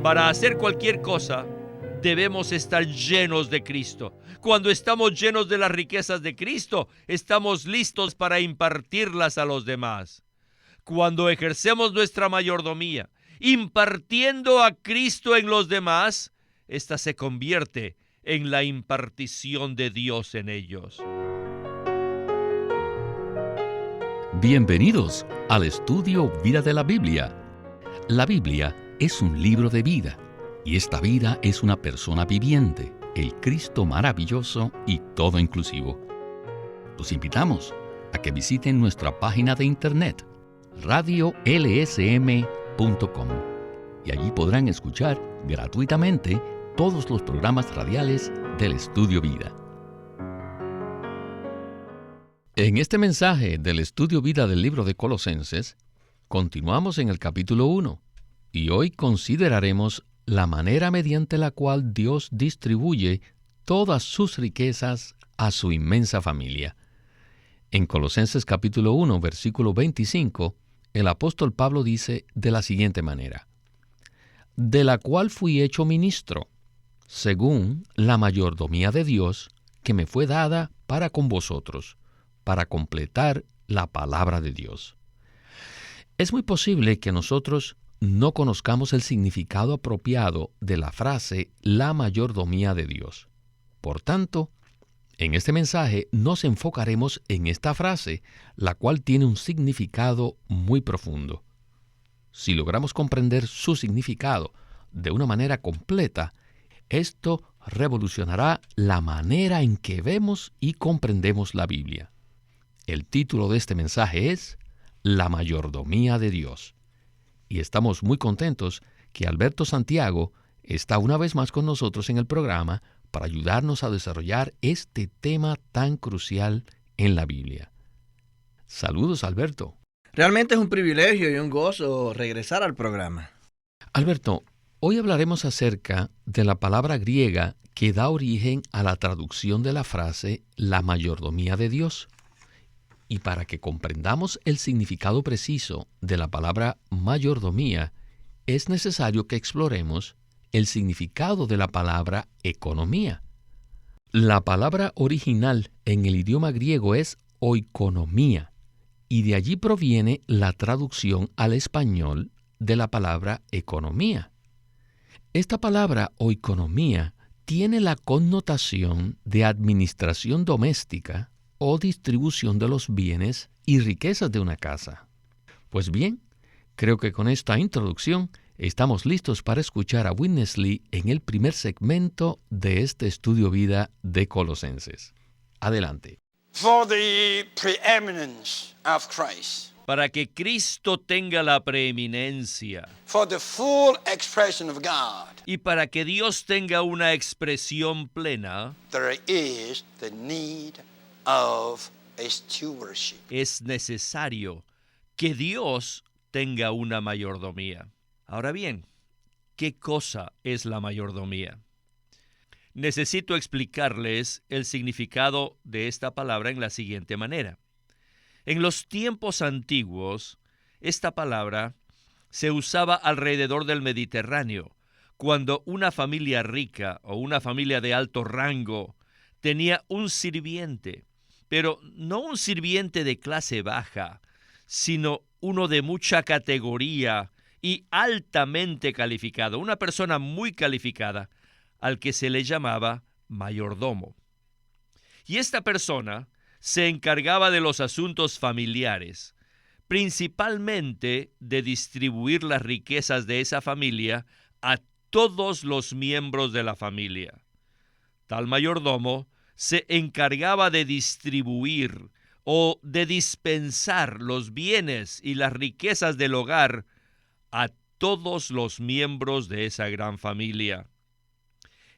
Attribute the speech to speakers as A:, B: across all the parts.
A: Para hacer cualquier cosa, debemos estar llenos de Cristo. Cuando estamos llenos de las riquezas de Cristo, estamos listos para impartirlas a los demás. Cuando ejercemos nuestra mayordomía, impartiendo a Cristo en los demás, esta se convierte en la impartición de Dios en ellos.
B: Bienvenidos al estudio Vida de la Biblia. La Biblia es un libro de vida, y esta vida es una persona viviente, el Cristo maravilloso y todo inclusivo. Los invitamos a que visiten nuestra página de internet, radiolsm.com, y allí podrán escuchar gratuitamente todos los programas radiales del Estudio Vida. En este mensaje del Estudio Vida del libro de Colosenses, continuamos en el capítulo 1, y hoy consideraremos la manera mediante la cual Dios distribuye todas sus riquezas a su inmensa familia. En Colosenses capítulo 1, versículo 25, el apóstol Pablo dice de la siguiente manera: de la cual fui hecho ministro, según la mayordomía de Dios, que me fue dada para con vosotros, para completar la palabra de Dios. Es muy posible que nosotros no conozcamos el significado apropiado de la frase la mayordomía de Dios. Por tanto, en este mensaje nos enfocaremos en esta frase, la cual tiene un significado muy profundo. Si logramos comprender su significado de una manera completa, esto revolucionará la manera en que vemos y comprendemos la Biblia. El título de este mensaje es La mayordomía de Dios. Y estamos muy contentos que Alberto Santiago está una vez más con nosotros en el programa para ayudarnos a desarrollar este tema tan crucial en la Biblia. Saludos, Alberto.
C: Realmente es un privilegio y un gozo regresar al programa.
B: Alberto, hoy hablaremos acerca de la palabra griega que da origen a la traducción de la frase la mayordomía de Dios. Y para que comprendamos el significado preciso de la palabra mayordomía, es necesario que exploremos el significado de la palabra economía. La palabra original en el idioma griego es oikonomía, y de allí proviene la traducción al español de la palabra economía. Esta palabra oikonomía tiene la connotación de administración doméstica o distribución de los bienes y riquezas de una casa. Pues bien, creo que con esta introducción estamos listos para escuchar a Witness Lee en el primer segmento de este estudio vida de Colosenses. Adelante.
D: For the preeminence of Christ.
A: Para que Cristo tenga la preeminencia.
D: For the full expression of God.
A: Y para que Dios tenga una expresión plena,
D: There is the need of a stewardship.
A: es necesario que Dios tenga una mayordomía. Ahora bien, ¿qué cosa es la mayordomía? Necesito explicarles el significado de esta palabra en la siguiente manera. En los tiempos antiguos, esta palabra se usaba alrededor del Mediterráneo, cuando una familia rica o una familia de alto rango tenía un sirviente, pero no un sirviente de clase baja, sino uno de mucha categoría y altamente calificado, una persona muy calificada, al que se le llamaba mayordomo. Y esta persona se encargaba de los asuntos familiares, principalmente de distribuir las riquezas de esa familia a todos los miembros de la familia. Tal mayordomo se encargaba de distribuir o de dispensar los bienes y las riquezas del hogar a todos los miembros de esa gran familia.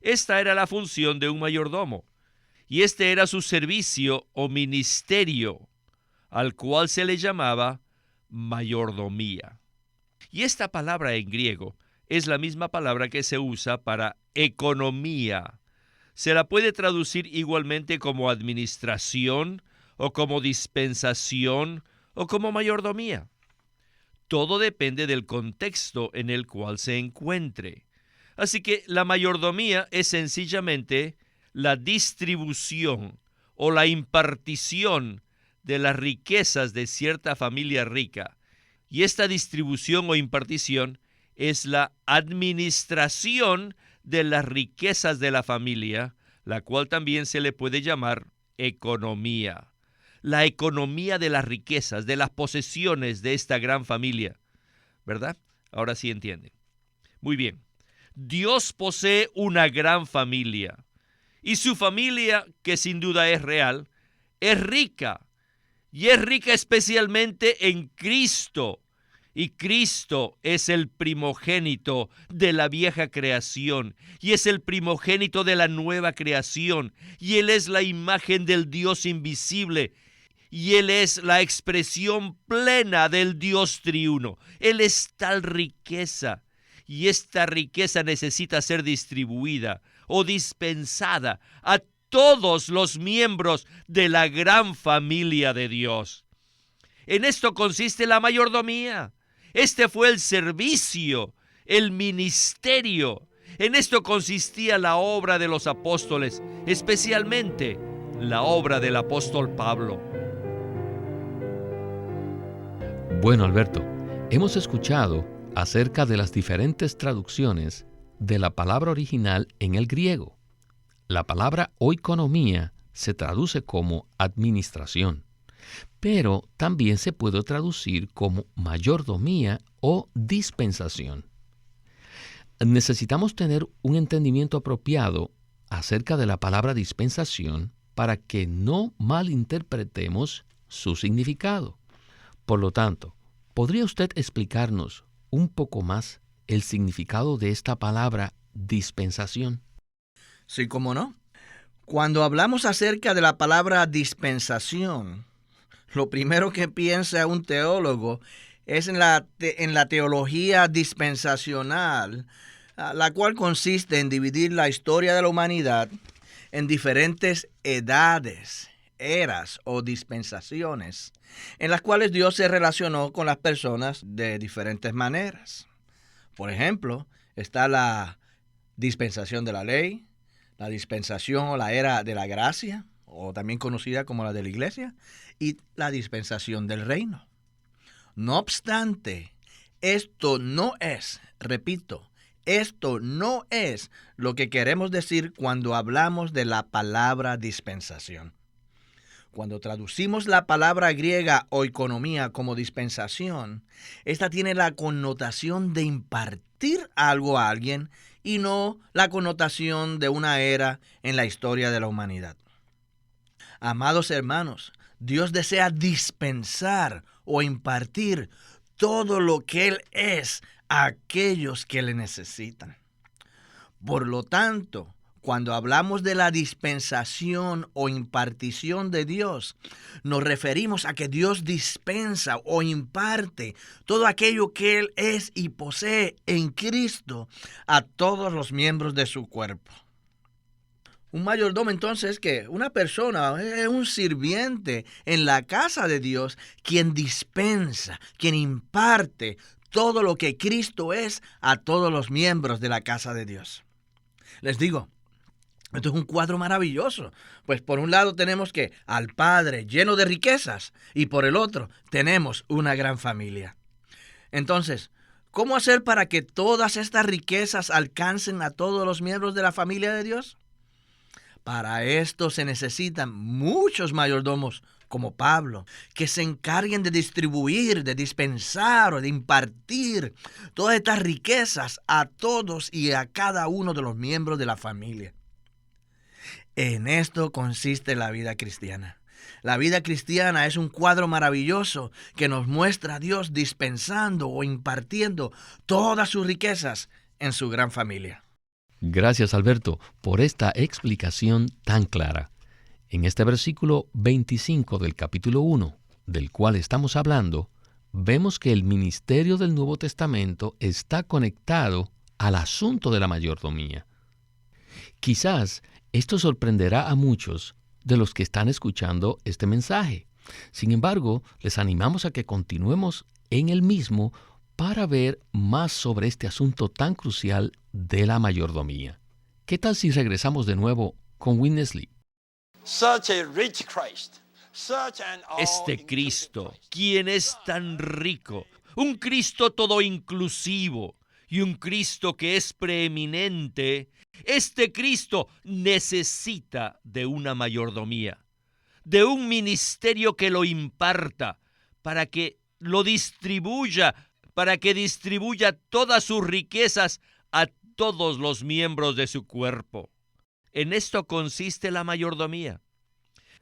A: Esta era la función de un mayordomo, y este era su servicio o ministerio, al cual se le llamaba mayordomía. Y esta palabra en griego es la misma palabra que se usa para economía. Se la puede traducir igualmente como administración, o como dispensación, o como mayordomía. Todo depende del contexto en el cual se encuentre. Así que la mayordomía es sencillamente la distribución o la impartición de las riquezas de cierta familia rica. Y esta distribución o impartición es la administración de las riquezas de la familia, la cual también se le puede llamar economía. La economía de las riquezas, de las posesiones de esta gran familia. ¿Verdad? Ahora sí entienden. Muy bien. Dios posee una gran familia. Y su familia, que sin duda es real, es rica. Y es rica especialmente en Cristo. Y Cristo es el primogénito de la vieja creación. Y es el primogénito de la nueva creación. Y Él es la imagen del Dios invisible. Y Él es la expresión plena del Dios triuno. Él es tal riqueza. Y esta riqueza necesita ser distribuida o dispensada a todos los miembros de la gran familia de Dios. En esto consiste la mayordomía. Este fue el servicio, el ministerio. En esto consistía la obra de los apóstoles, especialmente la obra del apóstol Pablo.
B: Bueno, Alberto, hemos escuchado acerca de las diferentes traducciones de la palabra original en el griego. La palabra oikonomía se traduce como administración, pero también se puede traducir como mayordomía o dispensación. Necesitamos tener un entendimiento apropiado acerca de la palabra dispensación para que no malinterpretemos su significado. Por lo tanto, ¿podría usted explicarnos un poco más el significado de esta palabra dispensación?
C: Sí, cómo no. Cuando hablamos acerca de la palabra dispensación, lo primero que piensa un teólogo es en la teología dispensacional, la cual consiste en dividir la historia de la humanidad en diferentes edades, eras o dispensaciones, en las cuales Dios se relacionó con las personas de diferentes maneras. Por ejemplo, está la dispensación de la ley, la dispensación o la era de la gracia, o también conocida como la de la iglesia, y la dispensación del reino. No obstante, esto no es, repito, esto no es lo que queremos decir cuando hablamos de la palabra dispensación. Cuando traducimos la palabra griega oikonomía como dispensación, esta tiene la connotación de impartir algo a alguien y no la connotación de una era en la historia de la humanidad. Amados hermanos, Dios desea dispensar o impartir todo lo que Él es a aquellos que le necesitan. Por lo tanto, cuando hablamos de la dispensación o impartición de Dios, nos referimos a que Dios dispensa o imparte todo aquello que Él es y posee en Cristo a todos los miembros de su cuerpo. Un mayordomo entonces que una persona, es un sirviente en la casa de Dios, quien dispensa, quien imparte todo lo que Cristo es a todos los miembros de la casa de Dios. Les digo, esto es un cuadro maravilloso, pues por un lado tenemos que al Padre lleno de riquezas y por el otro tenemos una gran familia. Entonces, ¿cómo hacer para que todas estas riquezas alcancen a todos los miembros de la familia de Dios? Para esto se necesitan muchos mayordomos como Pablo, que se encarguen de distribuir, de dispensar o de impartir todas estas riquezas a todos y a cada uno de los miembros de la familia. En esto consiste la vida cristiana. La vida cristiana es un cuadro maravilloso que nos muestra a Dios dispensando o impartiendo todas sus riquezas en su gran familia.
B: Gracias, Alberto, por esta explicación tan clara. En este versículo 25 del capítulo 1, del cual estamos hablando, vemos que el ministerio del Nuevo Testamento está conectado al asunto de la mayordomía. Quizás esto sorprenderá a muchos de los que están escuchando este mensaje. Sin embargo, les animamos a que continuemos en el mismo para ver más sobre este asunto tan crucial de la mayordomía. ¿Qué tal si regresamos de nuevo con Witness Lee?
D: Such a rich Christ, such an
A: Este Cristo, quien es tan rico, un Cristo todo inclusivo y un Cristo que es preeminente, este Cristo necesita de una mayordomía, de un ministerio que lo imparta, para que lo distribuya, para que distribuya todas sus riquezas a todos los miembros de su cuerpo. En esto consiste la mayordomía.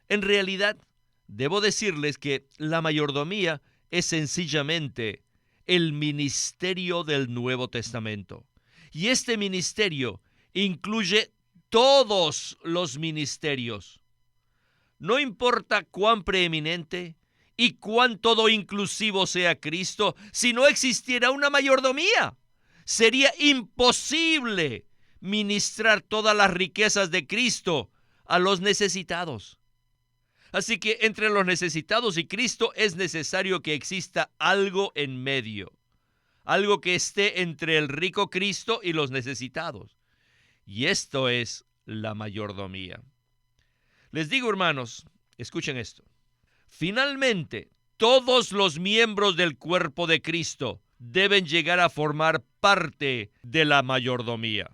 A: En realidad, debo decirles que la mayordomía es sencillamente el ministerio del Nuevo Testamento. Y este ministerio incluye todos los ministerios. No importa cuán preeminente y cuán todo inclusivo sea Cristo, si no existiera una mayordomía, sería imposible ministrar todas las riquezas de Cristo a los necesitados. Así que entre los necesitados y Cristo es necesario que exista algo en medio, algo que esté entre el rico Cristo y los necesitados. Y esto es la mayordomía. Les digo, hermanos, escuchen esto. Finalmente, todos los miembros del cuerpo de Cristo deben llegar a formar parte de la mayordomía.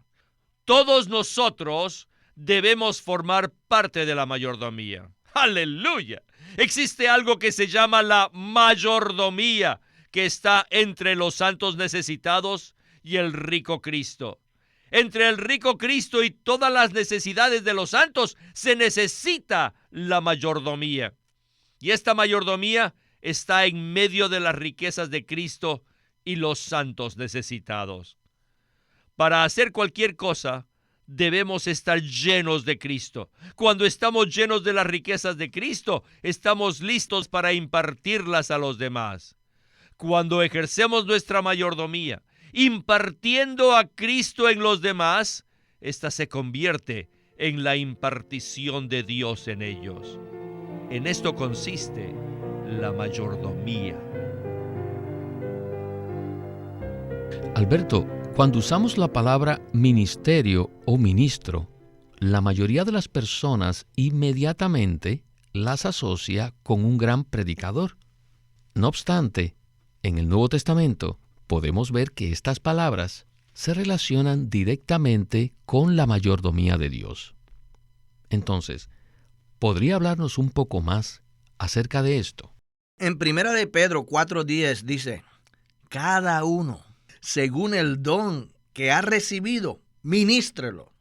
A: Todos nosotros debemos formar parte de la mayordomía. ¡Aleluya! Existe algo que se llama la mayordomía, que está entre los santos necesitados y el rico Cristo. Entre el rico Cristo y todas las necesidades de los santos se necesita la mayordomía. Y esta mayordomía está en medio de las riquezas de Cristo y los santos necesitados. Para hacer cualquier cosa, debemos estar llenos de Cristo. Cuando estamos llenos de las riquezas de Cristo, estamos listos para impartirlas a los demás. Cuando ejercemos nuestra mayordomía, impartiendo a Cristo en los demás, esta se convierte en la impartición de Dios en ellos. En esto consiste la mayordomía.
B: Alberto, cuando usamos la palabra ministerio o ministro, la mayoría de las personas inmediatamente las asocia con un gran predicador. No obstante, en el Nuevo Testamento podemos ver que estas palabras se relacionan directamente con la mayordomía de Dios. Entonces, ¿podría hablarnos un poco más acerca de esto?
C: En 1 de Pedro 4:10 dice, cada uno, según el don que ha recibido, ministrelo,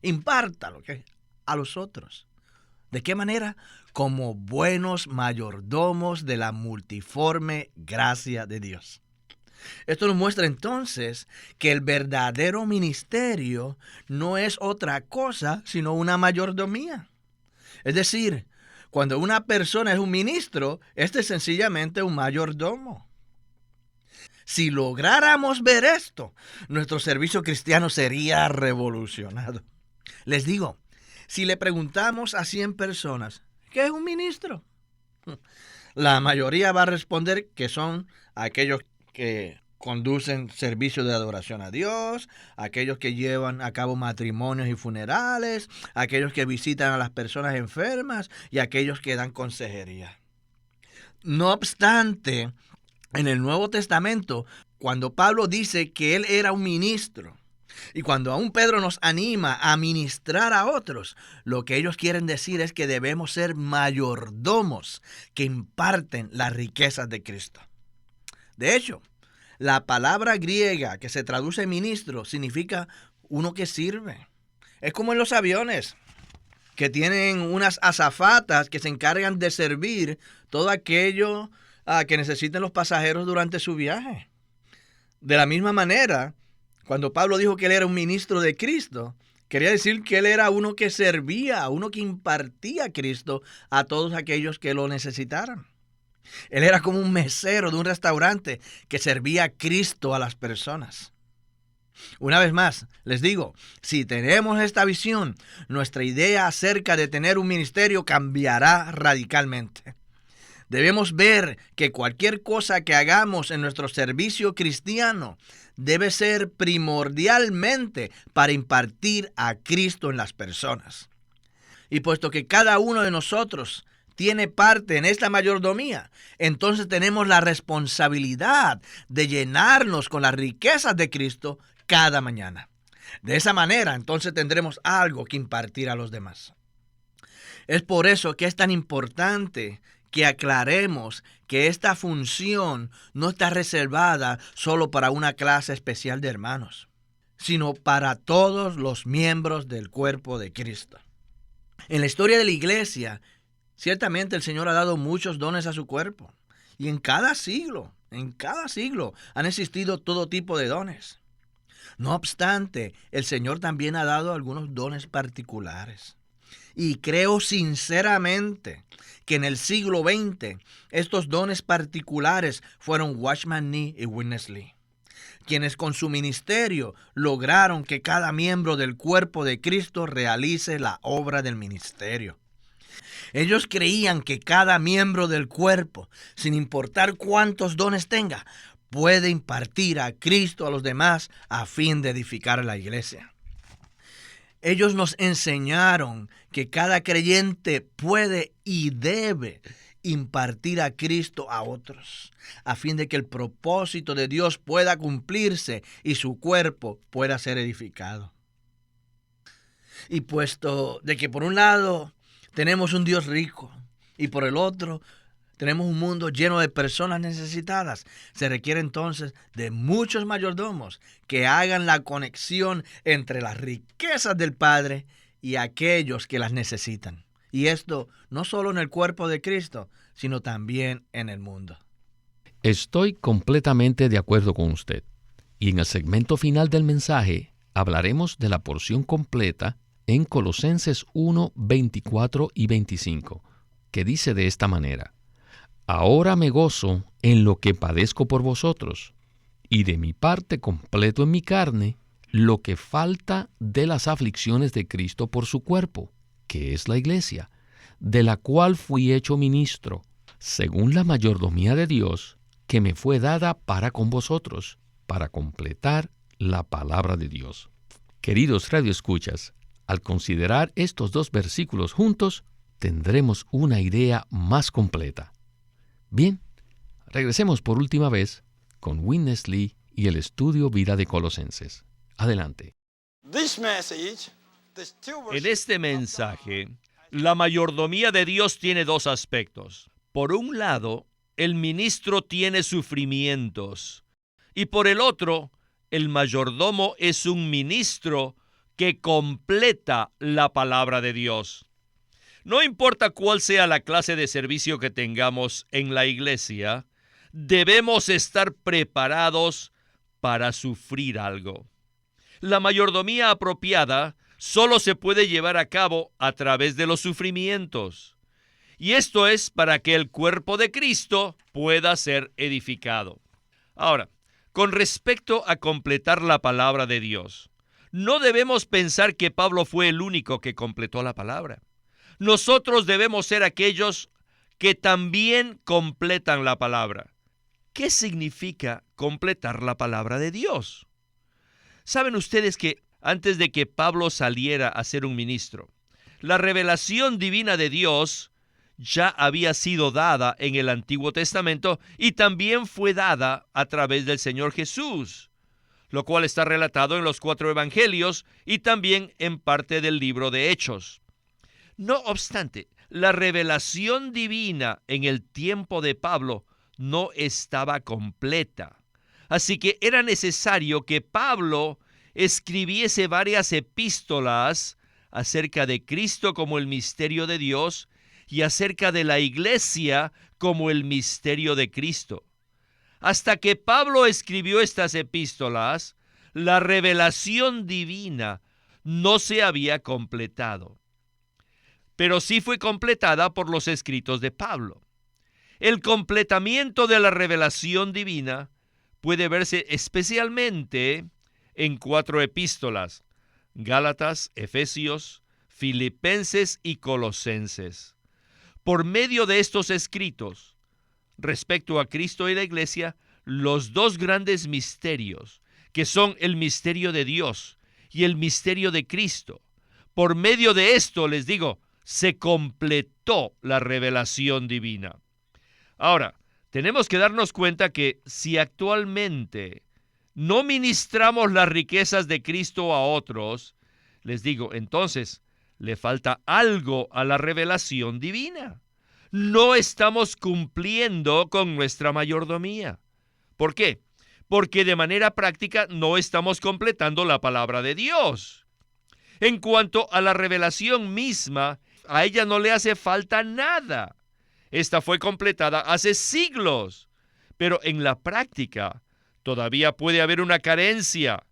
C: impártalo a los otros. ¿De qué manera? Como buenos mayordomos de la multiforme gracia de Dios. Esto nos muestra entonces que el verdadero ministerio no es otra cosa sino una mayordomía. Es decir, cuando una persona es un ministro, este es sencillamente un mayordomo. Si lográramos ver esto, nuestro servicio cristiano sería revolucionado. Les digo, si le preguntamos a 100 personas, ¿qué es un ministro? La mayoría va a responder que son aquellos que conducen servicios de adoración a Dios, aquellos que llevan a cabo matrimonios y funerales, aquellos que visitan a las personas enfermas y aquellos que dan consejería. No obstante, en el Nuevo Testamento, cuando Pablo dice que él era un ministro, y cuando aún Pedro nos anima a ministrar a otros, lo que ellos quieren decir es que debemos ser mayordomos que imparten las riquezas de Cristo. De hecho, la palabra griega que se traduce ministro significa uno que sirve. Es como en los aviones, que tienen unas azafatas que se encargan de servir todo aquello que necesiten los pasajeros durante su viaje. De la misma manera, cuando Pablo dijo que él era un ministro de Cristo, quería decir que él era uno que servía, uno que impartía a Cristo a todos aquellos que lo necesitaran. Él era como un mesero de un restaurante que servía a Cristo a las personas. Una vez más, les digo, si tenemos esta visión, nuestra idea acerca de tener un ministerio cambiará radicalmente. Debemos ver que cualquier cosa que hagamos en nuestro servicio cristiano debe ser primordialmente para impartir a Cristo en las personas. Y puesto que cada uno de nosotros tiene parte en esta mayordomía, entonces tenemos la responsabilidad de llenarnos con las riquezas de Cristo cada mañana. De esa manera, entonces tendremos algo que impartir a los demás. Es por eso que es tan importante que aclaremos que esta función no está reservada solo para una clase especial de hermanos, sino para todos los miembros del cuerpo de Cristo. En la historia de la iglesia, ciertamente el Señor ha dado muchos dones a su cuerpo. Y en cada siglo han existido todo tipo de dones. No obstante, el Señor también ha dado algunos dones particulares. Y creo sinceramente que en el siglo XX estos dones particulares fueron Watchman Nee y Witness Lee, quienes con su ministerio lograron que cada miembro del cuerpo de Cristo realice la obra del ministerio. Ellos creían que cada miembro del cuerpo, sin importar cuántos dones tenga, puede impartir a Cristo a los demás a fin de edificar a la iglesia. Ellos nos enseñaron que cada creyente puede y debe impartir a Cristo a otros, a fin de que el propósito de Dios pueda cumplirse y su cuerpo pueda ser edificado. Y puesto de que por un lado tenemos un Dios rico y por el otro tenemos un mundo lleno de personas necesitadas, se requiere entonces de muchos mayordomos que hagan la conexión entre las riquezas del Padre y aquellos que las necesitan. Y esto no solo en el cuerpo de Cristo, sino también en el mundo.
B: Estoy completamente de acuerdo con usted. Y en el segmento final del mensaje hablaremos de la porción completa en Colosenses 1, 24 y 25, que dice de esta manera: Ahora me gozo en lo que padezco por vosotros, y de mi parte completo en mi carne lo que falta de las aflicciones de Cristo por su cuerpo, que es la iglesia, de la cual fui hecho ministro, según la mayordomía de Dios, que me fue dada para con vosotros, para completar la palabra de Dios. Queridos radioescuchas, al considerar estos dos versículos juntos, tendremos una idea más completa. Bien, regresemos por última vez con Witness Lee y el estudio Vida de Colosenses. Adelante.
A: En este mensaje, la mayordomía de Dios tiene dos aspectos. Por un lado, el ministro tiene sufrimientos, y por el otro, el mayordomo es un ministro que completa la palabra de Dios. No importa cuál sea la clase de servicio que tengamos en la iglesia, debemos estar preparados para sufrir algo. La mayordomía apropiada solo se puede llevar a cabo a través de los sufrimientos. Y esto es para que el cuerpo de Cristo pueda ser edificado. Ahora, con respecto a completar la palabra de Dios, no debemos pensar que Pablo fue el único que completó la palabra. Nosotros debemos ser aquellos que también completan la palabra. ¿Qué significa completar la palabra de Dios? ¿Saben ustedes que antes de que Pablo saliera a ser un ministro, la revelación divina de Dios ya había sido dada en el Antiguo Testamento y también fue dada a través del Señor Jesús, lo cual está relatado en los 4 evangelios y también en parte del libro de Hechos. No obstante, la revelación divina en el tiempo de Pablo no estaba completa. Así que era necesario que Pablo escribiese varias epístolas acerca de Cristo como el misterio de Dios y acerca de la iglesia como el misterio de Cristo. Hasta que Pablo escribió estas epístolas, la revelación divina no se había completado, pero sí fue completada por los escritos de Pablo. El completamiento de la revelación divina puede verse especialmente en 4 epístolas: Gálatas, Efesios, Filipenses y Colosenses. Por medio de estos escritos, respecto a Cristo y la Iglesia los dos grandes misterios, que son el misterio de Dios y el misterio de Cristo. Por medio de esto, les digo, se completó la revelación divina. Ahora, tenemos que darnos cuenta que si actualmente no ministramos las riquezas de Cristo a otros, les digo, entonces le falta algo a la revelación divina. No estamos cumpliendo con nuestra mayordomía. ¿Por qué? Porque de manera práctica no estamos completando la palabra de Dios. En cuanto a la revelación misma, a ella no le hace falta nada. Esta fue completada hace siglos, pero en la práctica todavía puede haber una carencia,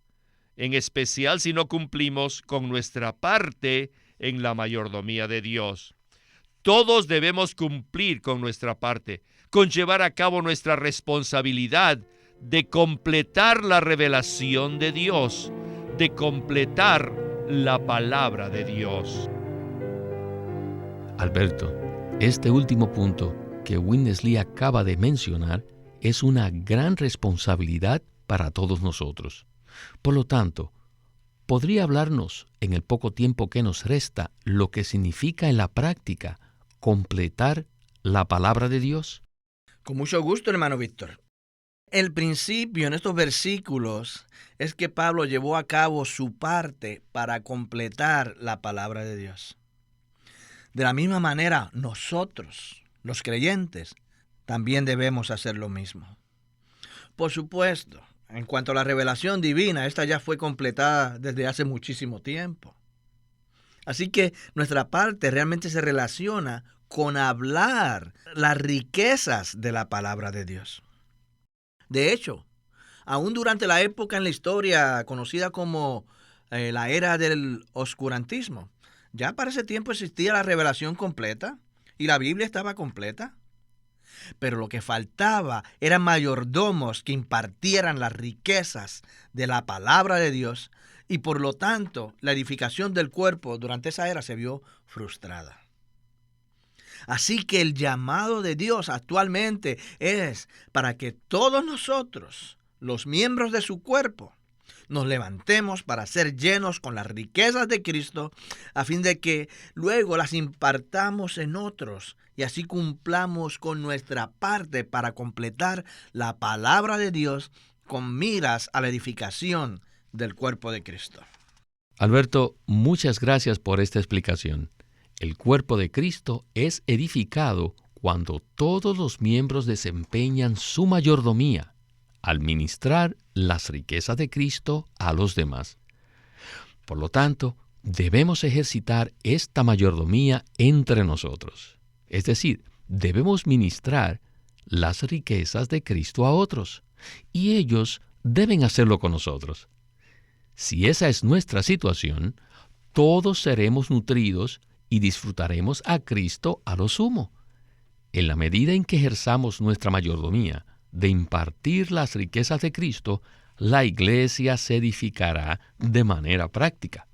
A: en especial si no cumplimos con nuestra parte en la mayordomía de Dios. Todos debemos cumplir con nuestra parte, con llevar a cabo nuestra responsabilidad de completar la revelación de Dios, de completar la palabra de Dios.
B: Alberto, este último punto que Witness Lee acaba de mencionar es una gran responsabilidad para todos nosotros. Por lo tanto, ¿podría hablarnos en el poco tiempo que nos resta lo que significa en la práctica completar la palabra de Dios?
C: Con mucho gusto, hermano Víctor. El principio en estos versículos es que Pablo llevó a cabo su parte para completar la palabra de Dios. De la misma manera, nosotros, los creyentes, también debemos hacer lo mismo. Por supuesto, en cuanto a la revelación divina, esta ya fue completada desde hace muchísimo tiempo. Así que nuestra parte realmente se relaciona con hablar las riquezas de la palabra de Dios. De hecho, aún durante la época en la historia conocida como la era del oscurantismo, ya para ese tiempo existía la revelación completa y la Biblia estaba completa. Pero lo que faltaba eran mayordomos que impartieran las riquezas de la palabra de Dios y por lo tanto la edificación del cuerpo durante esa era se vio frustrada. Así que el llamado de Dios actualmente es para que todos nosotros, los miembros de su cuerpo, nos levantemos para ser llenos con las riquezas de Cristo, a fin de que luego las impartamos en otros y así cumplamos con nuestra parte para completar la palabra de Dios con miras a la edificación del cuerpo de Cristo.
B: Alberto, muchas gracias por esta explicación. El cuerpo de Cristo es edificado cuando todos los miembros desempeñan su mayordomía al ministrar las riquezas de Cristo a los demás. Por lo tanto, debemos ejercitar esta mayordomía entre nosotros. Es decir, debemos ministrar las riquezas de Cristo a otros, y ellos deben hacerlo con nosotros. Si esa es nuestra situación, todos seremos nutridos y disfrutaremos a Cristo a lo sumo. En la medida en que ejerzamos nuestra mayordomía de impartir las riquezas de Cristo, la iglesia se edificará de manera práctica.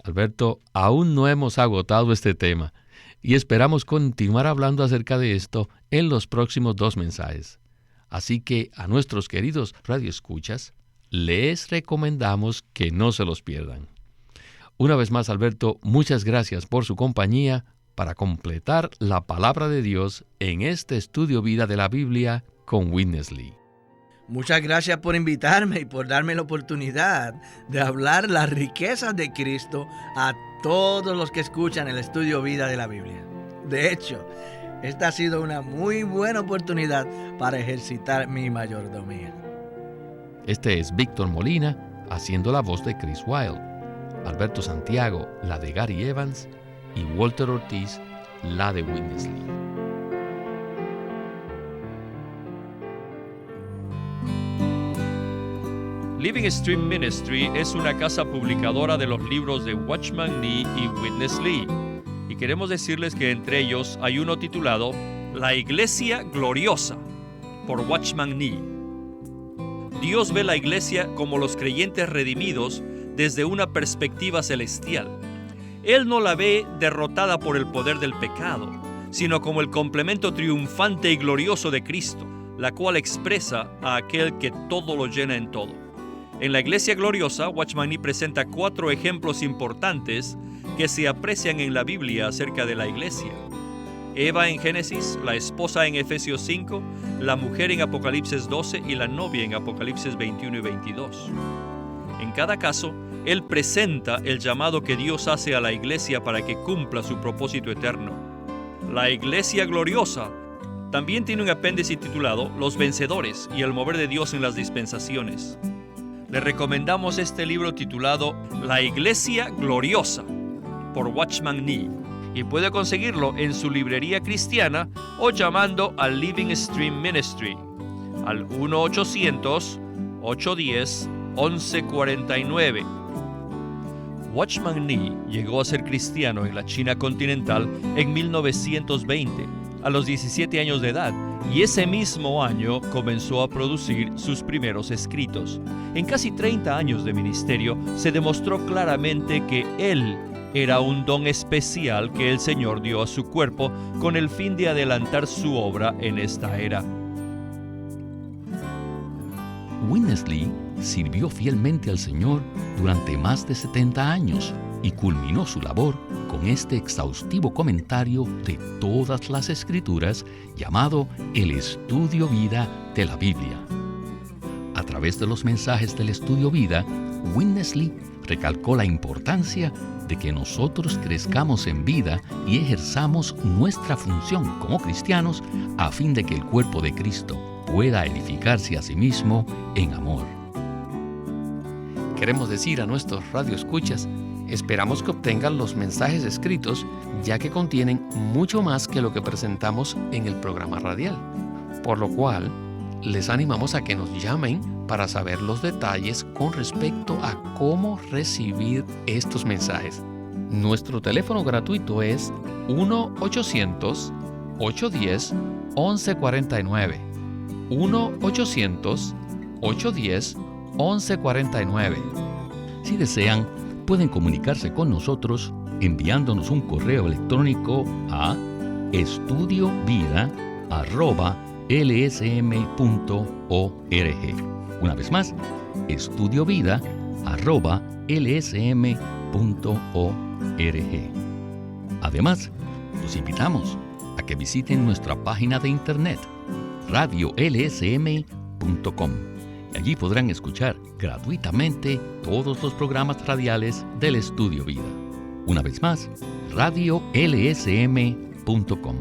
B: Alberto, aún no hemos agotado este tema y esperamos continuar hablando acerca de esto en los próximos 2 mensajes. Así que a nuestros queridos radioescuchas, les recomendamos que no se los pierdan. Una vez más, Alberto, muchas gracias por su compañía para completar la palabra de Dios en este estudio vida de la Biblia con Witness Lee.
C: Muchas gracias por invitarme y por darme la oportunidad de hablar las riquezas de Cristo a todos los que escuchan el estudio vida de la Biblia. De hecho, esta ha sido una muy buena oportunidad para ejercitar mi mayordomía.
B: Este es Víctor Molina haciendo la voz de Chris Wilde, Alberto Santiago la de Gary Evans y Walter Ortiz la de Witness Lee.
A: Living Stream Ministry es una casa publicadora de los libros de Watchman Nee y Witness Lee. Y queremos decirles que entre ellos hay uno titulado La Iglesia Gloriosa, por Watchman Nee. Dios ve la iglesia como los creyentes redimidos desde una perspectiva celestial. Él no la ve derrotada por el poder del pecado, sino como el complemento triunfante y glorioso de Cristo, la cual expresa a aquel que todo lo llena en todo. En la Iglesia Gloriosa, Watchman Nee presenta 4 ejemplos importantes que se aprecian en la Biblia acerca de la Iglesia. Eva en Génesis, la esposa en Efesios 5, la mujer en Apocalipsis 12 y la novia en Apocalipsis 21 y 22. En cada caso, él presenta el llamado que Dios hace a la Iglesia para que cumpla su propósito eterno. La Iglesia Gloriosa también tiene un apéndice titulado Los Vencedores y el mover de Dios en las dispensaciones. Le recomendamos este libro titulado La Iglesia Gloriosa por Watchman Nee, y puede conseguirlo en su librería cristiana o llamando al Living Stream Ministry al 1-800-810-1149. Watchman Nee llegó a ser cristiano en la China continental en 1920, a los 17 años de edad, y ese mismo año comenzó a producir sus primeros escritos. En casi 30 años de ministerio se demostró claramente que él era un don especial que el Señor dio a su cuerpo con el fin de adelantar su obra en esta era.
B: Witness Lee sirvió fielmente al Señor durante más de 70 años y culminó su labor con este exhaustivo comentario de todas las Escrituras llamado el Estudio Vida de la Biblia. A través de los mensajes del Estudio Vida, Witness Lee recalcó la importancia de que nosotros crezcamos en vida y ejerzamos nuestra función como cristianos a fin de que el cuerpo de Cristo pueda edificarse a sí mismo en amor. Queremos decir a nuestros radioescuchas, esperamos que obtengan los mensajes escritos, ya que contienen mucho más que lo que presentamos en el programa radial, por lo cual les animamos a que nos llamen para saber los detalles con respecto a cómo recibir estos mensajes. Nuestro teléfono gratuito es 1-800-810-1149. 1-800-810-1149. Si desean, pueden comunicarse con nosotros enviándonos un correo electrónico a estudiovida@lsm.org. Una vez más, estudiovida@lsm.org. Además, los invitamos a que visiten nuestra página de internet radiolsm.com, y allí podrán escuchar gratuitamente todos los programas radiales del Estudio Vida. Una vez más, radiolsm.com.